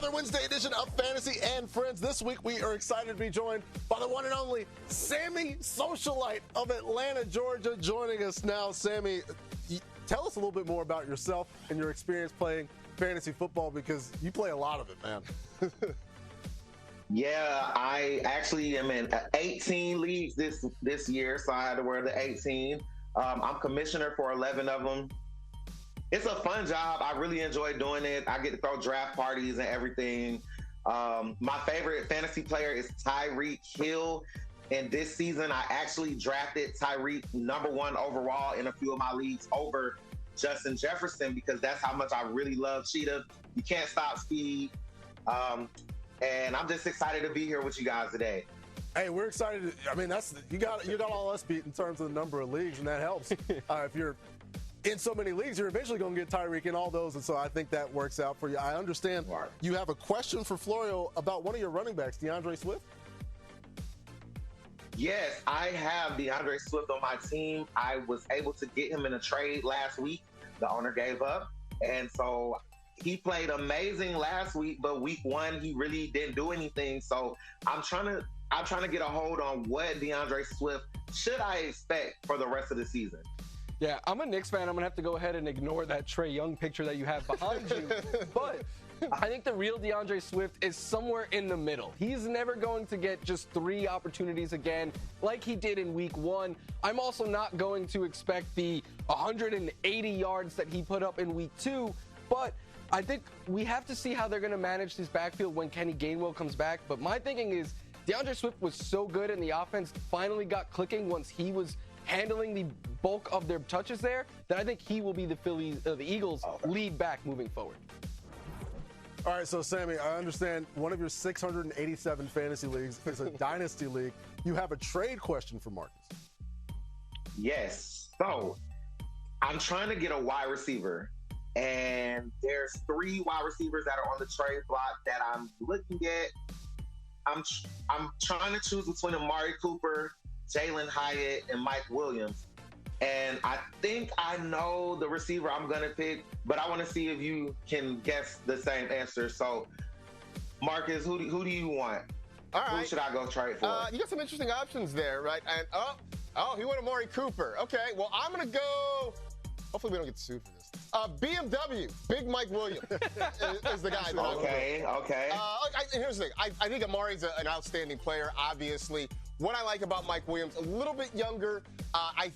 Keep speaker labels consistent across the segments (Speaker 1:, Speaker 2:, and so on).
Speaker 1: another Wednesday edition of Fantasy and Friends. This week we are excited to be joined by the one and only Sammy Socialite of Atlanta, Georgia, joining us now. Sammy, tell us a little bit more about yourself and your experience playing fantasy football, because you play a lot of it, man.
Speaker 2: Yeah, I actually am in 18 leagues this year, so I had to wear the 18. I'm commissioner for 11 of them. It's a fun job. I really enjoy doing it. I get to throw draft parties and everything. My favorite fantasy player is Tyreek Hill. And this season, I actually drafted Tyreek #1 overall in a few of my leagues over Justin Jefferson, because that's how much I really love Cheetah. You can't stop speed. And I'm just excited to be here with you guys today.
Speaker 1: Hey, we're excited. I mean, you got all us beat in terms of the number of leagues, and that helps. If you're in so many leagues, you're eventually going to get Tyreek in all those, and so I think that works out for you. I understand you have a question for Florio about one of your running backs, DeAndre Swift.
Speaker 2: Yes, I have DeAndre Swift on my team. I was able to get him in a trade last week. The owner gave up, and so he played amazing last week, but week 1 he really didn't do anything. So I'm trying to get a hold on what DeAndre Swift should I expect for the rest of the season.
Speaker 3: Yeah, I'm a Knicks fan. I'm going to have to go ahead and ignore that Trae Young picture that you have behind you. But I think the real DeAndre Swift is somewhere in the middle. He's never going to get just 3 opportunities again like he did in week 1. I'm also not going to expect the 180 yards that he put up in week 2. But I think we have to see how they're going to manage this backfield when Kenny Gainwell comes back. But my thinking is DeAndre Swift was so good, and the offense finally got clicking once he was handling the bulk of their touches there, that I think he will be the Eagles' lead back moving forward.
Speaker 1: All right, so Sammy, I understand one of your 687 fantasy leagues is a dynasty league. You have a trade question for Marcus.
Speaker 2: Yes. So I'm trying to get a wide receiver, and there's 3 wide receivers that are on the trade block that I'm looking at. I'm trying to choose between Amari Cooper, Jalen Hyatt, and Mike Williams. And I think I know the receiver I'm going to pick, but I want to see if you can guess the same answer. So, Marcus, who do you want?
Speaker 4: All right.
Speaker 2: Who should I go trade for?
Speaker 4: You got some interesting options there, right? And he went Amari Cooper. Okay, well, I'm going to go. Hopefully we don't get sued for this. BMW, Big Mike Williams is the guy.
Speaker 2: Okay.
Speaker 4: Here's the thing. I think Amari's an outstanding player, obviously. What I like about Mike Williams, a little bit younger. I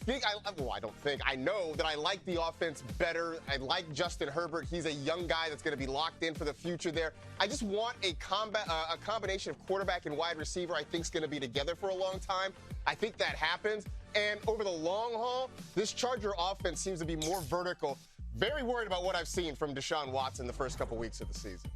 Speaker 4: know that I like the offense better. I like Justin Herbert. He's a young guy that's going to be locked in for the future there. I just want a combination of quarterback and wide receiver I think is going to be together for a long time. I think that happens. And over the long haul, this Charger offense seems to be more vertical. Very worried about what I've seen from Deshaun Watson the first couple weeks of the season.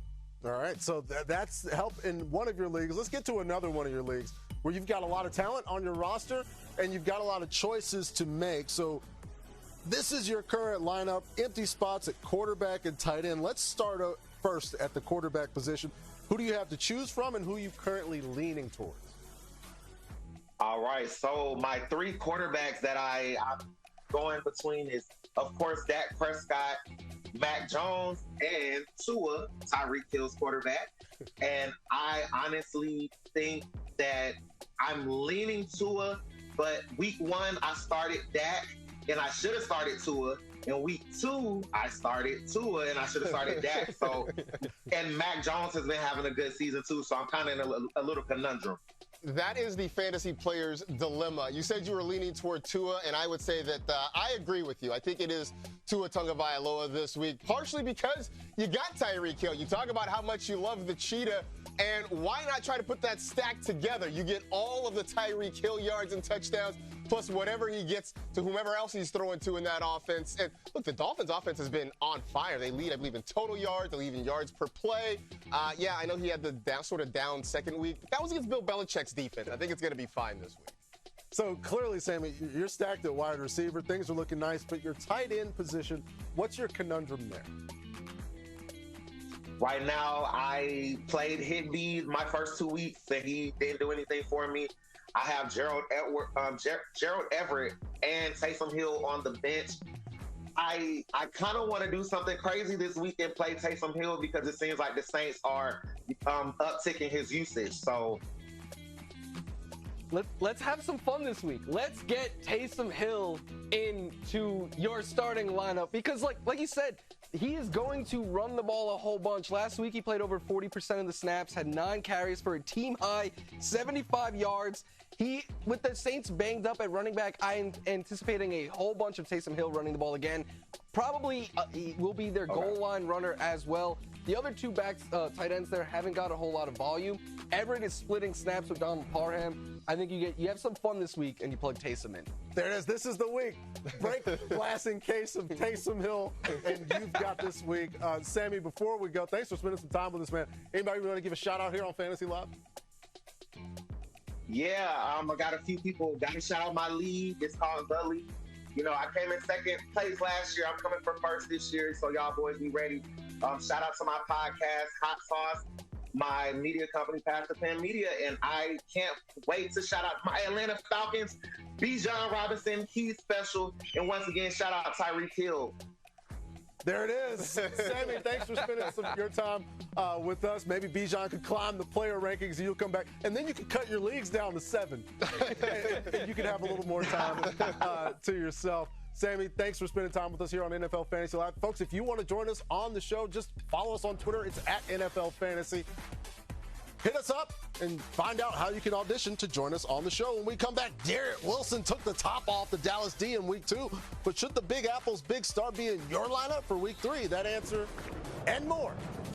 Speaker 1: All right, so that's help in one of your leagues. Let's get to another one of your leagues where you've got a lot of talent on your roster and you've got a lot of choices to make. So this is your current lineup, empty spots at quarterback and tight end. Let's start first at the quarterback position. Who do you have to choose from, and who are you currently leaning towards?
Speaker 2: All right, so my 3 quarterbacks that I'm going between is, of course, Dak Prescott, Mac Jones, and Tua, Tyreek Hill's quarterback. And I honestly think that I'm leaning Tua, but week 1 I started Dak, and I should have started Tua. In week 2 I started Tua, and I should have started Dak. So, and Mac Jones has been having a good season too, so I'm kind of in a little conundrum.
Speaker 4: That is the fantasy player's dilemma. You said you were leaning toward Tua, and I would say that I agree with you. I think it is Tua Tagovailoa this week, partially because you got Tyreek Hill. You talk about how much you love the Cheetah, and why not try to put that stack together? You get all of the Tyreek Hill yards and touchdowns, plus whatever he gets to whomever else he's throwing to in that offense. And look, the Dolphins' offense has been on fire. They lead, I believe, in total yards. They lead in yards per play. Yeah, I know he had the down second week. That was against Bill Belichick's defense. I think it's going to be fine this week.
Speaker 1: So clearly, Sammy, you're stacked at wide receiver. Things are looking nice, but your tight end position, what's your conundrum there?
Speaker 2: Right now, I played Higby my first 2 weeks, and he didn't do anything for me. I have Gerald Everett and Taysom Hill on the bench. I kind of want to do something crazy this week and play Taysom Hill because it seems like the Saints are upticking his usage. So
Speaker 3: let's have some fun this week. Let's get Taysom Hill into your starting lineup because, like you said, he is going to run the ball a whole bunch. Last week, he played over 40% of the snaps, had 9 carries for a team high 75 yards. With the Saints banged up at running back, I'm anticipating a whole bunch of Taysom Hill running the ball again. Probably he will be their goal line runner as well. The other 2 backs, tight ends there, haven't got a whole lot of volume. Everett is splitting snaps with Donald Parham. I think you have some fun this week, and you plug Taysom in.
Speaker 1: There it is. This is the week. Break glass in case of Taysom Hill, and you've got this week. Sammy, before we go, thanks for spending some time with us, man. Anybody want to give a shout-out here on Fantasy Live?
Speaker 2: Yeah, I got a few people. Got to shout out my league. It's called The League. You know, I came in second place last year. I'm coming for first this year, so y'all boys be ready. Shout out to my podcast, Hot Sauce, my media company, Pastor Pen Media, and I can't wait to shout out my Atlanta Falcons, BIJAN Robinson, he's special, and once again, shout out Tyreek Hill.
Speaker 1: There it is. Sammy, thanks for spending your time with us. Maybe Bijan could climb the player rankings and you'll come back. And then you can cut your leagues down to 7. and you can have a little more time to yourself. Sammy, thanks for spending time with us here on NFL Fantasy Live. Folks, if you want to join us on the show, just follow us on Twitter. It's at NFL Fantasy. Hit us up and find out how you can audition to join us on the show. When we come back, Garrett Wilson took the top off the Dallas D in week 2. But should the Big Apple's big star be in your lineup for week 3? That answer and more